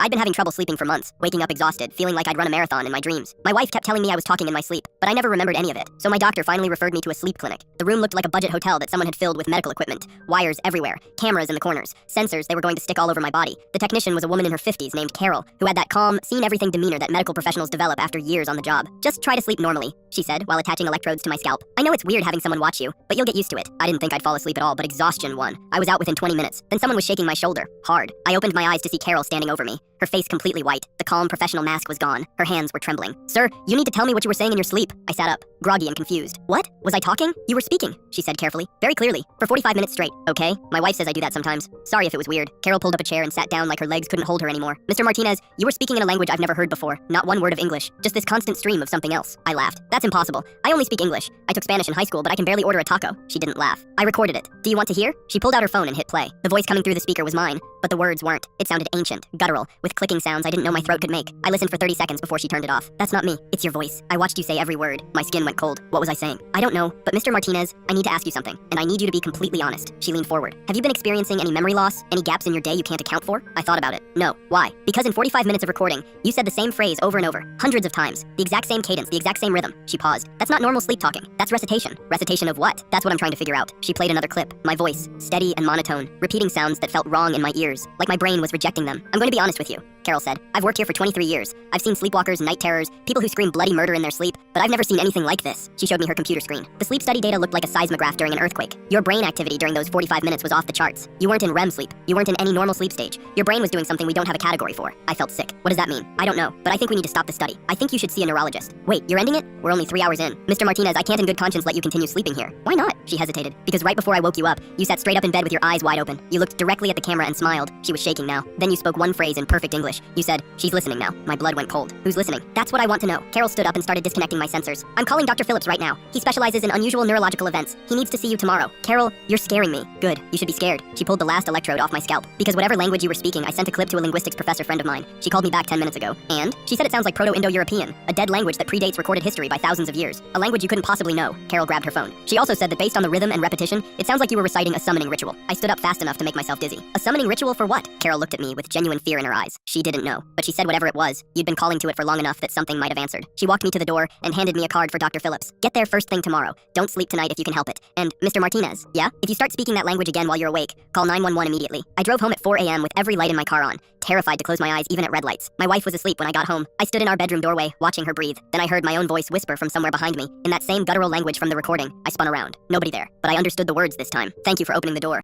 I'd been having trouble sleeping for months, waking up exhausted, feeling like I'd run a marathon in my dreams. My wife kept telling me I was talking in my sleep, but I never remembered any of it. So my doctor finally referred me to a sleep clinic. The room looked like a budget hotel that someone had filled with medical equipment. Wires everywhere, cameras in the corners, sensors they were going to stick all over my body. The technician was a woman in her 50s named Carol, who had that calm, seen-everything demeanor that medical professionals develop after years on the job. "Just try to sleep normally," she said, while attaching electrodes to my scalp. "I know it's weird having someone watch you, but you'll get used to it." I didn't think I'd fall asleep at all, but exhaustion won. I was out within 20 minutes. Then someone was shaking my shoulder, hard. I opened my eyes to see Carol standing over me, her face completely white. The calm professional mask was gone. Her hands were trembling. "Sir, you need to tell me what you were saying in your sleep." I sat up, groggy and confused. "What? Was I talking?" "You were speaking," she said carefully, very clearly, for 45 minutes straight. "Okay, my wife says I do that sometimes. Sorry if it was weird." Carol pulled up a chair and sat down like her legs couldn't hold her anymore. "Mr. Martinez, you were speaking in a language I've never heard before. Not one word of English, just this constant stream of something else." I laughed. "That's impossible. I only speak English. I took Spanish in high school, but I can barely order a taco." She didn't laugh. "I recorded it. Do you want to hear?" She pulled out her phone and hit play. The voice coming through the speaker was mine, but the words weren't. It sounded ancient, guttural, with clicking sounds I didn't know my throat could make. I listened for 30 seconds before she turned it off. "That's not me. It's your voice. I watched you say every word." My skin went cold. What was I saying? "I don't know, but Mr. Martinez, I need to ask you something, and I need you to be completely honest." She leaned forward. "Have you been experiencing any memory loss? Any gaps in your day you can't account for?" I thought about it. "No." "Why?" "Because in 45 minutes of recording, you said the same phrase over and over, hundreds of times. The exact same cadence, the exact same rhythm." She paused. "That's not normal sleep talking. That's recitation." "Recitation of what?" "That's what I'm trying to figure out." She played another clip. My voice, steady and monotone, repeating sounds that felt wrong in my ears, like my brain was rejecting them. "I'm going to be honest with you," Carol said. "I've worked here for 23 years. I've seen sleepwalkers, night terrors, people who scream bloody murder in their sleep, but I've never seen anything like this." She showed me her computer screen. The sleep study data looked like a seismograph during an earthquake. Your brain activity during those 45 minutes was off the charts. You weren't in REM sleep. You weren't in any normal sleep stage. Your brain was doing something we don't have a category for. I felt sick. "What does that mean?" "I don't know, but I think we need to stop the study. I think you should see a neurologist." "Wait, you're ending it?" "We're only 3 hours in." "Mr. Martinez, I can't in good conscience let you continue sleeping here." "Why not?" She hesitated. "Because right before I woke you up, you sat straight up in bed with your eyes wide open. You looked directly at the camera and smiled." She was shaking now. "Then you spoke one phrase in perfect English. You said, 'She's listening now.'" My blood went cold. "Who's listening?" "That's what I want to know." Carol stood up and started disconnecting my sensors. "I'm calling Dr. Phillips right now. He specializes in unusual neurological events. He needs to see you tomorrow." "Carol, you're scaring me." "Good. You should be scared." She pulled the last electrode off my scalp. "Because whatever language you were speaking, I sent a clip to a linguistics professor friend of mine. She called me back 10 minutes ago. And she said it sounds like Proto-Indo-European, a dead language that predates recorded history by thousands of years. A language you couldn't possibly know." Carol grabbed her phone. "She also said that based on the rhythm and repetition, it sounds like you were reciting a summoning ritual." I stood up fast enough to make myself dizzy. "A summoning ritual for what?" Carol looked at me with genuine fear in her eyes. She didn't know, but she said whatever it was, you'd been calling to it for long enough that something might have answered. She walked me to the door and handed me a card for Dr. Phillips. "Get there first thing tomorrow. Don't sleep tonight if you can help it. And, Mr. Martinez, yeah? If you start speaking that language again while you're awake, call 911 immediately." I drove home at 4 a.m. with every light in my car on, terrified to close my eyes even at red lights. My wife was asleep when I got home. I stood in our bedroom doorway, watching her breathe. Then I heard my own voice whisper from somewhere behind me. In that same guttural language from the recording, I spun around. Nobody there, but I understood the words this time. "Thank you for opening the door."